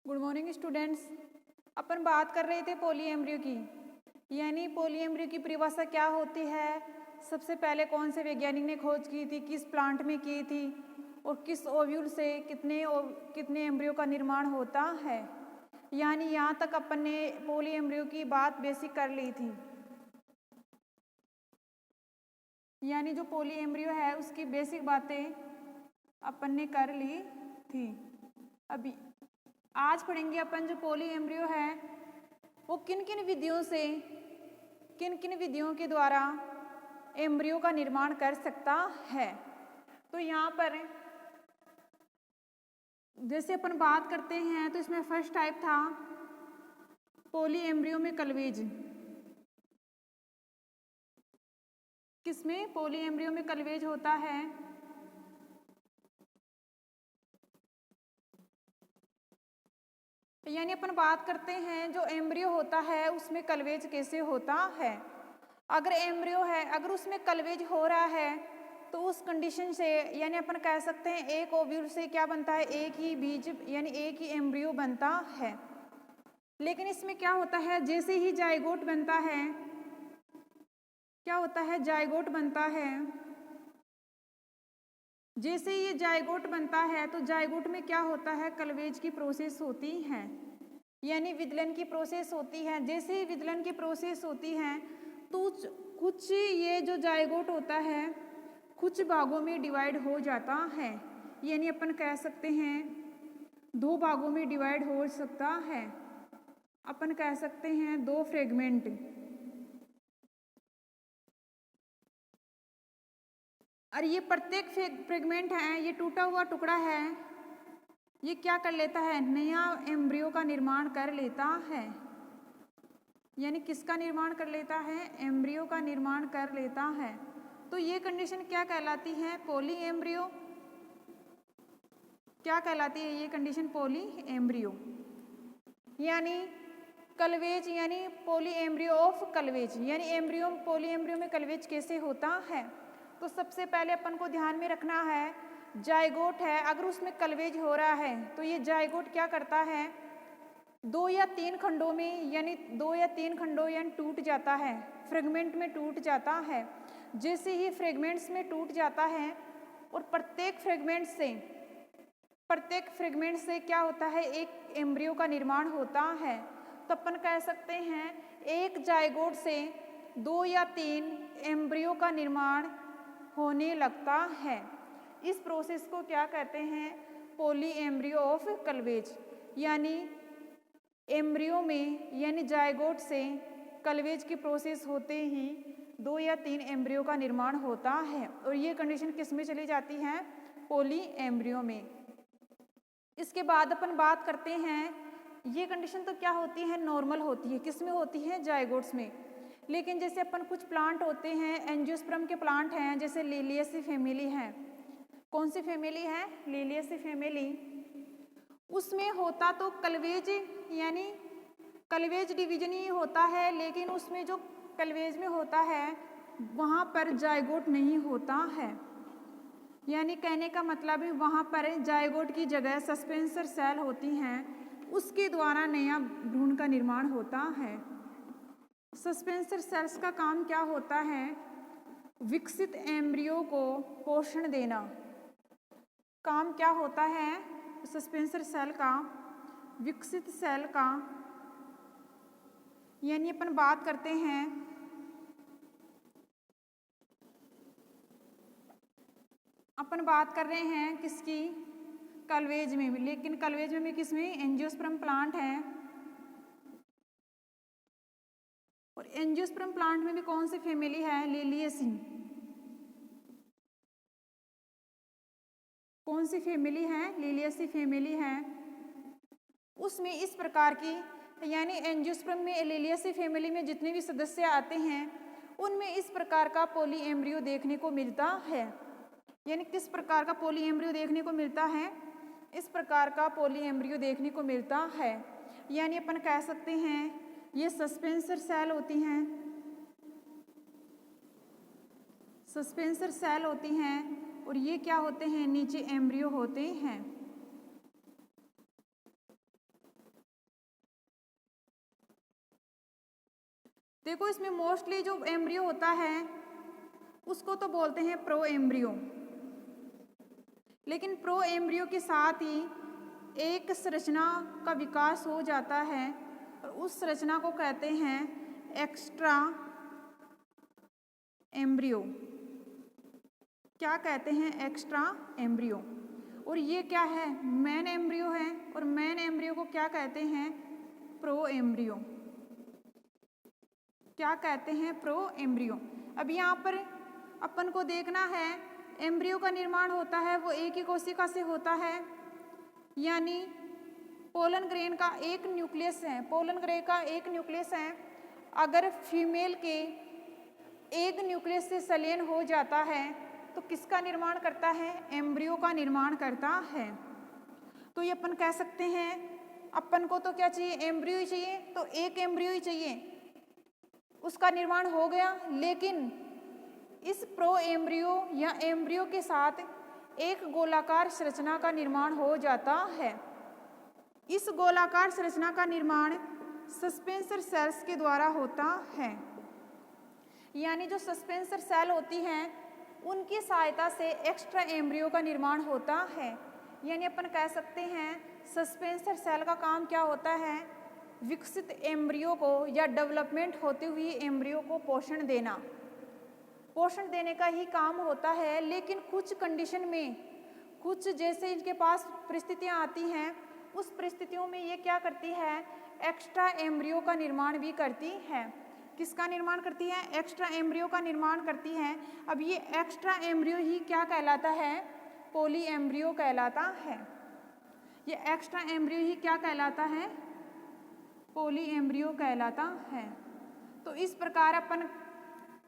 Good morning students. अपन बात कर रहे थे पॉलीएम्ब्रियो की, यानी पॉलीएम्ब्रियो की परिभाषा क्या होती है, सबसे पहले कौन से वैज्ञानिक ने खोज की थी, किस प्लांट में की थी और किस ओव्यूल से कितने एम्ब्रियो का निर्माण होता है। यानी यहाँ तक अपन ने पॉलीएम्ब्रियो की बात बेसिक कर ली थी। यानी जो पॉलीएम्ब्रियो है उसकी बेसिक बातें अपन ने कर ली थी। अभी आज पढ़ेंगे अपन जो पॉलीएम्ब्रियो है वो किन किन विधियों के द्वारा एम्ब्रियो का निर्माण कर सकता है। तो यहाँ पर जैसे अपन बात करते हैं तो इसमें फर्स्ट टाइप था पॉलीएम्ब्रियो में कलवेज। किसमें? पॉलीएम्ब्रियो में कलवेज होता है। यानी अपन बात करते हैं जो एम्ब्रियो होता है उसमें कलवेज कैसे होता है। अगर एम्ब्रियो है, अगर उसमें कलवेज हो रहा है तो उस कंडीशन से यानी अपन कह सकते हैं एक ओव्यूल से क्या बनता है, एक ही बीज यानी एक ही एम्ब्रियो बनता है। लेकिन इसमें क्या होता है, जैसे ही जाइगोट बनता है, क्या होता है, जाइगोट बनता है। जैसे ये जाइगोट बनता है तो जाइगोट में क्या होता है, कलवेज की प्रोसेस होती है, यानी विदलन की प्रोसेस होती है। जैसे ही विदलन की प्रोसेस होती है तो कुछ ये जो जाइगोट होता है कुछ भागों में डिवाइड हो जाता है, यानी अपन कह सकते हैं दो भागों में डिवाइड हो सकता है। अपन कह सकते हैं दो फ्रेगमेंट। और ये प्रत्येक फ्रेगमेंट है, ये टूटा हुआ टुकड़ा है, ये क्या कर लेता है, नया एम्ब्रियो का निर्माण कर लेता है। यानी किसका निर्माण कर लेता है, एम्ब्रियो का निर्माण कर लेता है। तो ये कंडीशन क्या कहलाती है, पॉलीएम्ब्रियो। क्या कहलाती है ये कंडीशन, पॉलीएम्ब्रियो। यानी कलवेज यानी पॉलीएम्ब्रियो ऑफ कलवेज, यानी एम्ब्रियो पॉलीएम्ब्रियो में कलवेज कैसे होता है। तो सबसे पहले अपन को ध्यान में रखना है जाइगोट है, अगर उसमें कलवेज हो रहा है तो ये जाइगोट क्या करता है, दो या तीन खंडों यानी टूट जाता है, फ्रेगमेंट में टूट जाता है। जैसे ही फ्रेगमेंट्स में टूट जाता है और प्रत्येक फ्रेगमेंट से क्या होता है, एक एम्ब्रियो का निर्माण होता है। तो अपन कह सकते हैं एक जाइगोट से दो या तीन एम्ब्रियो का निर्माण होने लगता है। इस प्रोसेस को क्या कहते हैं, पॉलीएम्ब्रियो ऑफ कलवेज। यानी एम्ब्रियो में यानी जाइगोट से कलवेज की प्रोसेस होते ही दो या तीन एम्ब्रियो का निर्माण होता है, और ये कंडीशन किस में चली जाती है, पॉलीएम्ब्रियो में। इसके बाद अपन बात करते हैं, ये कंडीशन तो क्या होती है, नॉर्मल होती है। किस में होती है, जाइगोट्स में। लेकिन जैसे अपन कुछ प्लांट होते हैं, एंजियोस्पर्म के प्लांट हैं, जैसे लिलियेसी फैमिली है। कौन सी फैमिली है, लिलियेसी फैमिली। उसमें होता तो कलवेज यानी कलवेज डिवीजन ही होता है, लेकिन उसमें जो कलवेज में होता है वहाँ पर जाइगोट नहीं होता है। यानी कहने का मतलब है वहाँ पर जाइगोट की जगह सस्पेंसर सेल होती हैं, उसके द्वारा नया भ्रूण का निर्माण होता है। सस्पेंसर सेल्स का काम क्या होता है, विकसित एम्ब्रियो को पोषण देना। काम क्या होता है सस्पेंसर सेल का, विकसित सेल का। यानी अपन बात करते हैं अपन बात कर रहे हैं किसकी, कलवेज में भी। लेकिन कलवेज में भी किसमें, एंजियोस्पर्म प्लांट है। और एंजियोस्पर्म प्लांट में भी कौन सी फैमिली है, लिलियेसी। कौन सी फैमिली है, लिलियेसी फैमिली है। उसमें इस प्रकार की यानी एंजियोस्पर्म में लिलियेसी फैमिली में जितने भी सदस्य आते हैं उनमें इस प्रकार का पॉलीएम्ब्रियो देखने को मिलता है। यानी किस प्रकार का पॉलीएम्ब्रियो देखने को मिलता है, इस प्रकार का पॉलीएम्ब्रियो देखने को मिलता है। यानी अपन कह सकते हैं ये सस्पेंसर सेल होती हैं, सस्पेंसर सेल होती हैं, और ये क्या होते हैं, नीचे एम्ब्रियो होते हैं। देखो इसमें मोस्टली जो एम्ब्रियो होता है उसको तो बोलते हैं प्रो एम्ब्रियो, लेकिन प्रो एम्ब्रियो के साथ ही एक संरचना का विकास हो जाता है और उस संरचना को कहते हैं एक्स्ट्रा एम्ब्रियो। क्या कहते हैं? Extra embryo. और ये क्या है? मेन एम्ब्रियो है, और मेन एम्ब्रियो को क्या कहते हैं? Pro embryo. क्या कहते हैं? Pro embryo. अब यहाँ पर अपन को देखना है एम्ब्रियो का निर्माण होता है वो एक ही कोशिका से होता है, यानी पोलन ग्रेन का एक न्यूक्लियस है, पोलन ग्रेन का एक न्यूक्लियस है। अगर फीमेल के एक न्यूक्लियस से संलयन हो जाता है तो किसका निर्माण करता है? एम्ब्रियो का निर्माण करता है। तो ये अपन कह सकते हैं अपन को तो क्या चाहिए? एम्ब्रियो ही चाहिए, तो एक एम्ब्रियो ही चाहिए, उसका निर्माण हो गया। लेकिन इस प्रो एम्ब्रियो या एम्ब्रियो के साथ एक गोलाकार संरचना का निर्माण हो जाता है। इस गोलाकार संरचना का निर्माण सस्पेंसर सेल्स के द्वारा होता है, यानी जो सस्पेंसर सेल होती हैं उनकी सहायता से एक्स्ट्रा एम्ब्रियो का निर्माण होता है। यानी अपन कह सकते हैं सस्पेंसर सेल का काम क्या होता है? विकसित एम्ब्रियो को या डेवलपमेंट होते हुए एम्ब्रियो को पोषण देना, पोषण देने का ही काम होता है। लेकिन कुछ कंडीशन में, कुछ जैसे इनके पास परिस्थितियां आती हैं, उस परिस्थितियों में ये क्या करती है? एक्स्ट्रा एम्ब्रियो का निर्माण भी करती है। किसका निर्माण करती है? एक्स्ट्रा एम्ब्रियो का निर्माण करती है। अब ये एक्स्ट्रा एम्ब्रियो ही क्या कहलाता है? पोली एम्ब्रियो कहलाता है। ये एक्स्ट्रा एम्ब्रियो ही क्या कहलाता है? पोली एम्ब्रियो कहलाता है। तो इस प्रकार अपन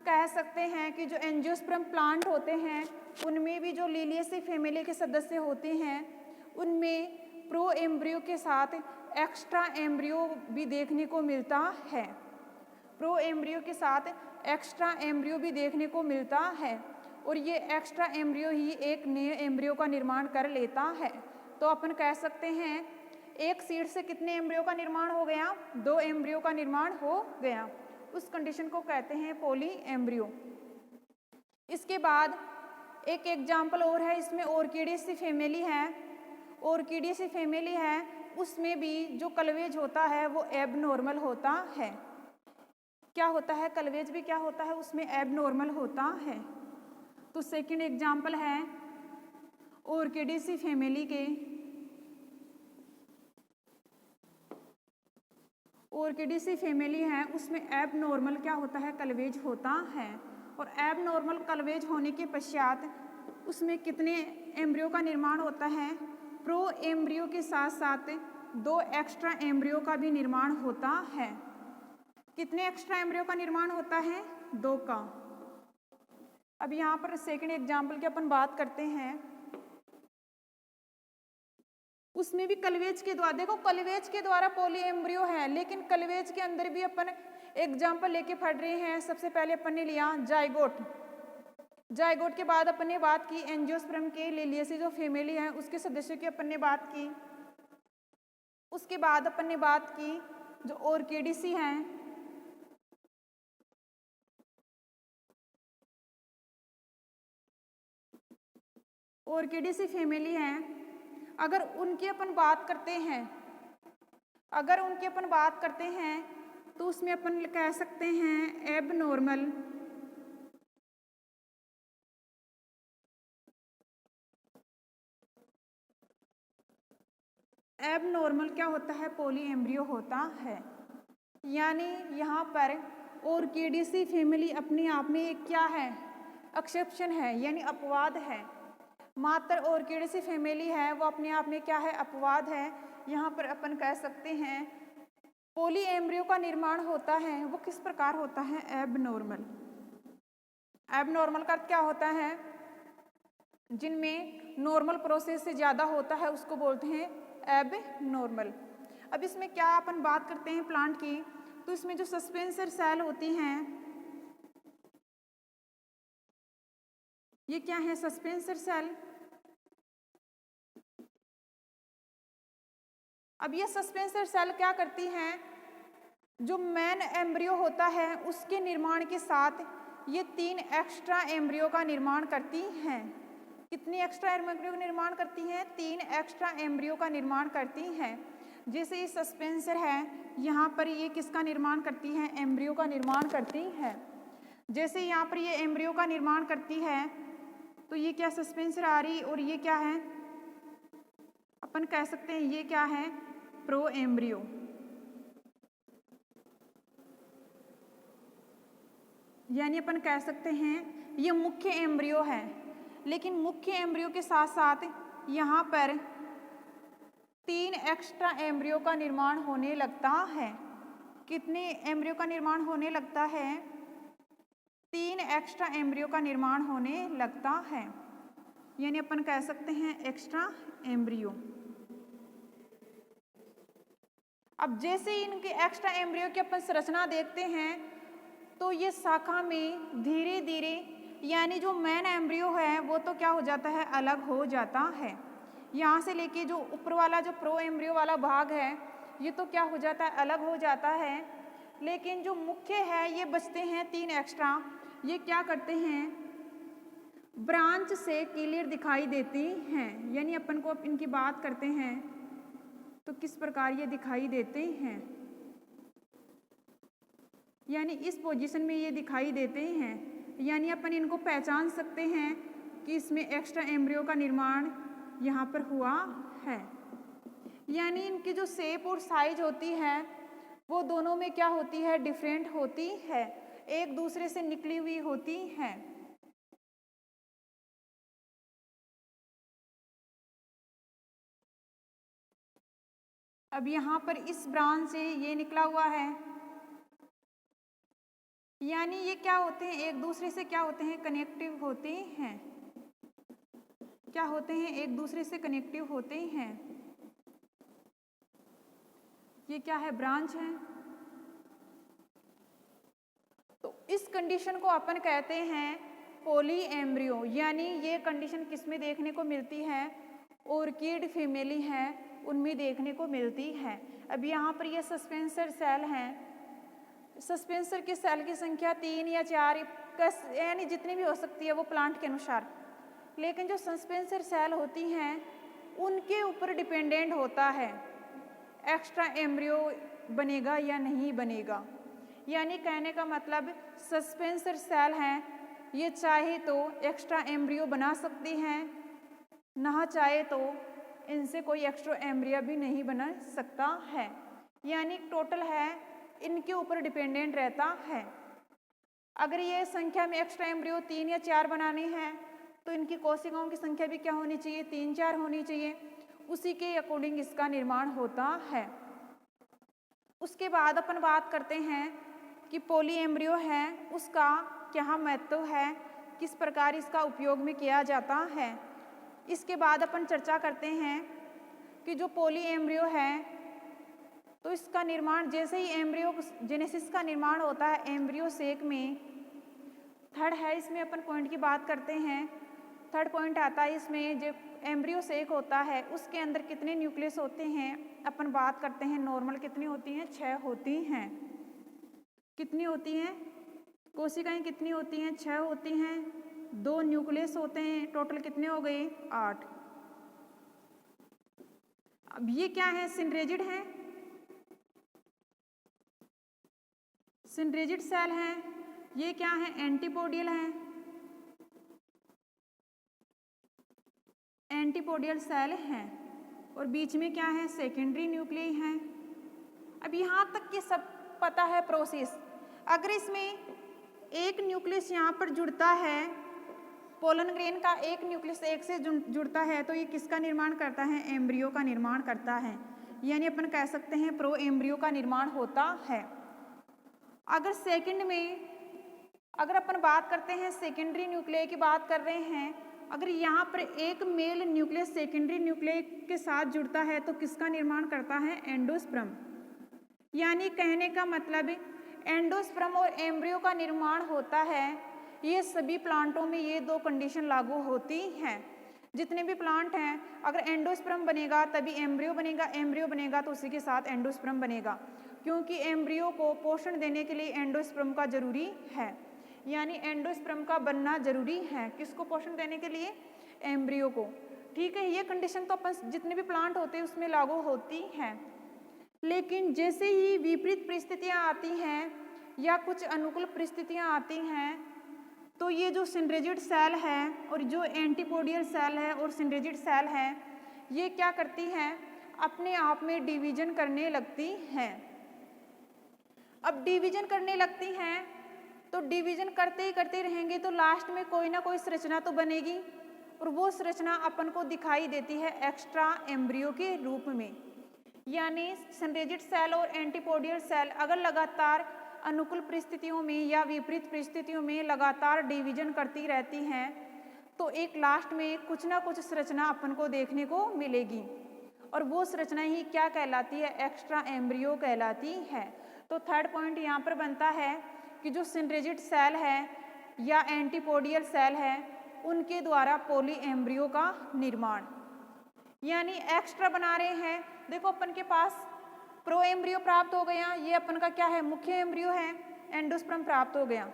कह सकते हैं कि जो एंजियोस्पर्म प्लांट होते हैं उनमें भी जो लिलियेसी फैमिली के सदस्य होते हैं उनमें प्रो एम्ब्रियो के साथ एक्स्ट्रा एम्ब्रियो भी देखने को मिलता है। प्रो एम्ब्रियो के साथ एक्स्ट्रा एम्ब्रियो भी देखने को मिलता है, और ये एक्स्ट्रा एम्ब्रियो ही एक नए एम्ब्रियो का निर्माण कर लेता है। तो अपन कह सकते हैं एक सीड से कितने एम्ब्रियो का निर्माण हो गया? 2 एम्ब्रियो का निर्माण हो गया। उस कंडीशन को कहते हैं पोली एम्ब्रियो। इसके बाद एक एग्जाम्पल और है, इसमें ऑर्किडेसी फैमिली है। ऑर्किडेसी फैमिली है उसमें भी जो कलवेज होता है वो एबनॉर्मल होता है। क्या होता है? कलवेज भी क्या होता है? उसमें एबनॉर्मल होता है। तो सेकंड एग्जाम्पल है ऑर्किडेसी फैमिली के। ऑर्किडेसी फैमिली है उसमें एबनॉर्मल क्या होता है? कलवेज होता है। और एबनॉर्मल कलवेज होने के पश्चात उसमें कितने एम्ब्रियो का निर्माण होता है? प्रो एम्ब्रियो के साथ साथ 2 एक्स्ट्रा एम्ब्रियो का भी निर्माण होता है। कितने एक्स्ट्रा एम्ब्रियो का निर्माण होता है? 2 का। अब यहाँ पर सेकंड एग्जाम्पल की अपन बात करते हैं, उसमें भी कलवेज के द्वारा, देखो कलवेज के द्वारा पोली एम्ब्रियो है, लेकिन कलवेज के अंदर भी अपन एग्जाम्पल लेके पढ़ रहे हैं। सबसे पहले अपन ने लिया जाइगोट। जाइगोट के बाद अपन ने बात की एंजियोस्पर्म के लिलियेसी जो फैमिली है उसके सदस्यों की अपन ने बात की। उसके बाद अपन ने बात की जो ऑर्किडेसी हैं, ऑर्किडेसी फैमिली हैं, अगर उनकी अपन बात करते हैं, अगर उनकी अपन बात करते हैं तो उसमें अपन कह सकते हैं एबनॉर्मल, एबनॉर्मल क्या होता है? पोली एम्ब्रियो होता है। यानी यहाँ पर ऑर्किडेसी फैमिली अपने आप में एक क्या है? एक्सेप्शन है, यानी अपवाद है। मात्र ऑर्किडेसी फैमिली है वो अपने आप में क्या है? अपवाद है। यहाँ पर अपन कह सकते हैं पोली एम्ब्रियो का निर्माण होता है वो किस प्रकार होता है? एबनॉर्मल। एबनॉर्मल का अर्थ क्या होता है? जिनमें नॉर्मल प्रोसेस से ज़्यादा होता है उसको बोलते हैं एबनॉर्मल। अब इसमें क्या अपन बात करते हैं प्लांट की, तो इसमें जो सस्पेंसर सेल होती हैं ये क्या है? Suspensor cell. अब ये सस्पेंसर सेल क्या करती हैं? जो मेन एम्ब्रियो होता है उसके निर्माण के साथ ये 3 एक्स्ट्रा एम्ब्रियो का निर्माण करती हैं। कितनी एक्स्ट्रा एम्ब्रियो का निर्माण करती हैं? 3 एक्स्ट्रा एम्ब्रियो का निर्माण करती हैं। जैसे ये सस्पेंसर है, यहाँ पर ये किसका निर्माण करती है? एम्ब्रियो का निर्माण करती है। जैसे यहाँ पर ये एम्ब्रियो का निर्माण करती है तो ये क्या सस्पेंसर आ रही, और ये क्या है? अपन कह सकते हैं ये क्या है? Pro embryo. यानी अपन कह सकते हैं ये मुख्य एम्ब्रियो है। लेकिन मुख्य एम्ब्रियो के साथ साथ यहाँ पर 3 एक्स्ट्रा एम्ब्रियो का निर्माण होने लगता है। कितने एम्ब्रियो का निर्माण होने लगता है? 3 एक्स्ट्रा एम्ब्रियो का निर्माण होने लगता है। यानी अपन कह सकते हैं एक्स्ट्रा एम्ब्रियो। अब जैसे इनके एक्स्ट्रा एम्ब्रियो की अपन संरचना देखते हैं तो ये शाखा में धीरे धीरे, यानी जो मेन एम्ब्रियो है वो तो क्या हो जाता है? अलग हो जाता है। यहाँ से लेके जो ऊपर वाला जो प्रो एम्ब्रियो वाला भाग है ये तो क्या हो जाता है? अलग हो जाता है। लेकिन जो मुख्य है ये बचते हैं 3 एक्स्ट्रा। ये क्या करते हैं? ब्रांच से क्लियर दिखाई देती हैं। यानी अपन को इनकी बात करते हैं तो किस प्रकार ये दिखाई देते हैं? यानी इस पोजीशन में ये दिखाई देते हैं। यानी अपन इनको पहचान सकते हैं कि इसमें एक्स्ट्रा एम्ब्रियो का निर्माण यहाँ पर हुआ है। यानी इनकी जो शेप और साइज होती है वो दोनों में क्या होती है? डिफरेंट होती है, एक दूसरे से निकली हुई होती है। अब यहाँ पर इस ब्रांच से ये निकला हुआ है। यानी ये क्या होते हैं? एक दूसरे से क्या होते हैं? कनेक्टिव होते हैं। क्या होते हैं? एक दूसरे से कनेक्टिव होते हैं। ये क्या है? ब्रांच है। तो इस कंडीशन को अपन कहते हैं पॉली एम्ब्रियो। यानी ये कंडीशन किस में देखने को मिलती है? ऑर्किड फीमेली है उनमें देखने को मिलती है। अब यहाँ पर ये सस्पेंसर सेल हैं। सस्पेंसर के सेल की संख्या 3 या 4 यानी जितनी भी हो सकती है वो प्लांट के अनुसार। लेकिन जो सस्पेंसर सेल होती हैं उनके ऊपर डिपेंडेंट होता है एक्स्ट्रा एम्ब्रियो बनेगा या नहीं बनेगा। यानी कहने का मतलब सस्पेंसर सेल हैं ये चाहे तो एक्स्ट्रा एम्ब्रियो बना सकती हैं, ना चाहे तो इनसे कोई एक्स्ट्रा एम्ब्रियो भी नहीं बना सकता है। यानी टोटल है इनके ऊपर डिपेंडेंट रहता है। अगर ये संख्या में एक्स्ट्रा एम्ब्रियो 3 या 4 बनाने हैं तो इनकी कोशिकाओं की संख्या भी क्या होनी चाहिए? 3-4 होनी चाहिए। उसी के अकॉर्डिंग इसका निर्माण होता है। उसके बाद अपन बात करते हैं कि पॉली एम्ब्रियो है उसका क्या महत्व है, किस प्रकार इसका उपयोग में किया जाता है। इसके बाद अपन चर्चा करते हैं कि जो पॉली एम्ब्रियो है तो इसका निर्माण जैसे ही एम्ब्रियो जेनेसिस का निर्माण होता है एम्ब्रियो सेक में। थर्ड है इसमें अपन पॉइंट की बात करते हैं। थर्ड पॉइंट आता है इसमें जो एम्ब्रियो सेक होता है उसके अंदर कितने न्यूक्लियस होते हैं अपन बात करते हैं। नॉर्मल कितनी होती हैं? 6 होती हैं। कितनी होती हैं? कोशिकाएं कितनी होती हैं? 6 होती हैं। 2 न्यूक्लियस होते हैं। टोटल कितने हो गए? 8। अब ये क्या है? सिनरेजिड है। सिनरेजिड सेल हैं। ये क्या है? एंटीपोडियल हैं। एंटीपोडियल सेल हैं। और बीच में क्या है? सेकेंडरी न्यूक्लियस हैं। अब यहाँ तक ये सब पता है प्रोसेस। अगर इसमें एक न्यूक्लियस यहाँ पर जुड़ता है, पोलन ग्रेन का एक न्यूक्लियस एक से जुड़ता है तो ये किसका निर्माण करता है? एम्ब्रियो का निर्माण करता है। यानी अपन कह सकते हैं प्रो एम्ब्रियो का निर्माण होता है। अगर सेकंड में अगर अपन बात करते हैं सेकेंडरी न्यूक्लियस की बात कर रहे हैं, अगर यहाँ पर एक मेल न्यूक्लियस सेकेंडरी न्यूक्लियस के साथ जुड़ता है तो किसका निर्माण करता है? एंडोस्पर्म। यानी कहने का मतलब एंडोस्पर्म और एम्ब्रियो का निर्माण होता है। ये सभी प्लांटों में ये 2 कंडीशन लागू होती हैं। जितने भी प्लांट हैं, अगर एंडोस्पर्म बनेगा तभी एम्ब्रियो बनेगा, एम्ब्रियो बनेगा तो उसी के साथ एंडोस्पर्म बनेगा, क्योंकि एम्ब्रियो को पोषण देने के लिए एंडोस्पर्म का जरूरी है, यानी एंडोस्पर्म का बनना जरूरी है। किसको पोषण देने के लिए? एम्ब्रियो को। ठीक है, ये कंडीशन तो अपन जितने भी प्लांट होते हैं उसमें लागू होती हैं, लेकिन जैसे ही विपरीत परिस्थितियां आती हैं या कुछ अनुकूल परिस्थितियां आती हैं, तो ये जो सिनरेजिड सेल है और जो एंटीपोडियल सेल है और सिनरेजिड सेल है, ये क्या करती हैं? अपने आप में डिवीजन करने लगती हैं। अब डिवीजन करने लगती हैं तो डिवीजन करते ही करते रहेंगे तो लास्ट में कोई ना कोई संरचना तो बनेगी, और वो संरचना अपन को दिखाई देती है एक्स्ट्रा एम्ब्रियो के रूप में। यानी सिनरेजिड सेल और एंटीपोडियल सेल अगर लगातार अनुकूल परिस्थितियों में या विपरीत परिस्थितियों में लगातार डिवीजन करती रहती हैं, तो एक लास्ट में कुछ ना कुछ संरचना अपन को देखने को मिलेगी, और वो संरचना ही क्या कहलाती है? एक्स्ट्रा एम्ब्रियो कहलाती है। तो थर्ड पॉइंट यहाँ पर बनता है कि जो सिनरेजिड सेल है या एंटीपोडियल सेल है, उनके द्वारा पॉली एम्ब्रियो का निर्माण, यानी एक्स्ट्रा बना रहे हैं। देखो अपन के पास प्रो एम्ब्रियो प्राप्त हो गया, ये अपन का क्या है? मुख्य एम्ब्रियो है, एंडोस्पर्म प्राप्त हो गया।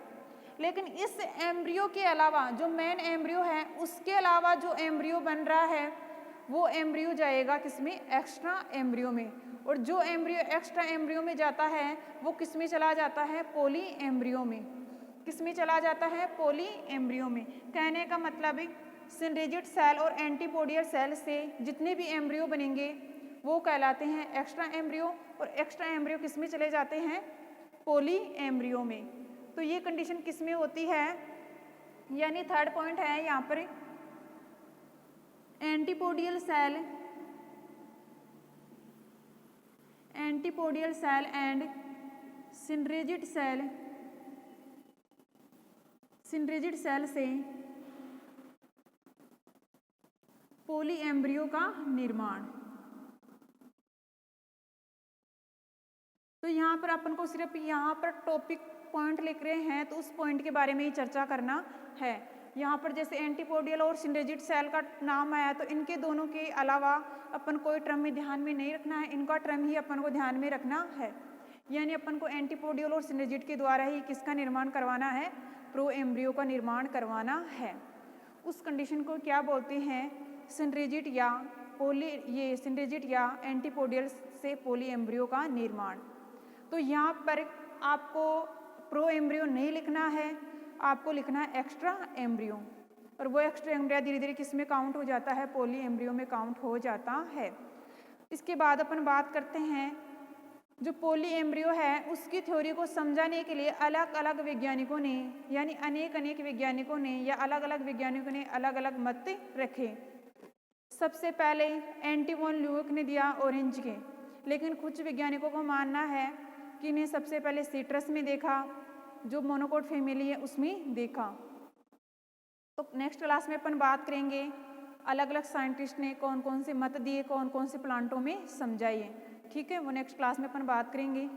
लेकिन इस एम्ब्रियो के अलावा जो मेन एम्ब्रियो है, उसके अलावा जो एम्ब्रियो बन रहा है वो एम्ब्रियो जाएगा किसमें? एक्स्ट्रा एम्ब्रियो में। और जो एम्ब्रियो एक्स्ट्रा एम्ब्रियो में जाता है वो किस में चला जाता है? पॉली एम्ब्रियो में। किस में चला जाता है? पॉली एम्ब्रियो में। कहने का मतलब सिनरेजिड सेल और एंटीपोडियल सेल से जितने भी एम्ब्रियो बनेंगे वो कहलाते हैं एक्स्ट्रा एम्ब्रियो, और एक्स्ट्रा एम्ब्रियो किस में चले जाते हैं? पॉली एम्ब्रियो में। तो ये कंडीशन किस में होती है? यानी थर्ड पॉइंट है यहाँ पर एंटीपोडियल सेल एंड सिनरेजिड सेल से पॉली एम्ब्रियो का निर्माण। तो यहाँ पर अपन को सिर्फ यहाँ पर टॉपिक पॉइंट लिख रहे हैं तो उस पॉइंट के बारे में ही चर्चा करना है। यहाँ पर जैसे एंटीपोडियल और सिनरेजिड सेल का नाम आया तो इनके दोनों के अलावा अपन कोई टर्म में ध्यान में नहीं रखना है, इनका टर्म ही अपन को ध्यान में रखना है। यानी अपन को एंटीपोडियल और सिनरेजिड के द्वारा ही किसका निर्माण करवाना है? प्रो एम्ब्रियो का निर्माण करवाना है। उस कंडीशन को क्या बोलते हैं? सिनरेजिड या एंटीपोडियल से पॉली एम्ब्रियो का निर्माण। तो यहाँ पर आपको प्रो एम्ब्रियो नहीं लिखना है, आपको लिखना है एक्स्ट्रा एम्ब्रियो, और वो एक्स्ट्रा एम्ब्रियो धीरे धीरे किस में काउंट हो जाता है? पॉली एम्ब्रियो में काउंट हो जाता है। इसके बाद अपन बात करते हैं जो पॉली एम्ब्रियो है उसकी थ्योरी को समझाने के लिए अलग अलग वैज्ञानिकों ने, यानी अनेक वैज्ञानिकों ने या अलग अलग वैज्ञानिकों ने अलग अलग मत रखे। सबसे पहले एंटी वॉन ल्यूक ने दिया ऑरेंज के, लेकिन कुछ वैज्ञानिकों को मानना है कि इन्हें सबसे पहले सिट्रस में देखा, जो मोनोकोट फैमिली है उसमें देखा। तो नेक्स्ट क्लास में अपन बात करेंगे अलग अलग साइंटिस्ट ने कौन कौन से मत दिए, कौन कौन से प्लांटों में समझाइए। ठीक है, वो नेक्स्ट क्लास में अपन बात करेंगे।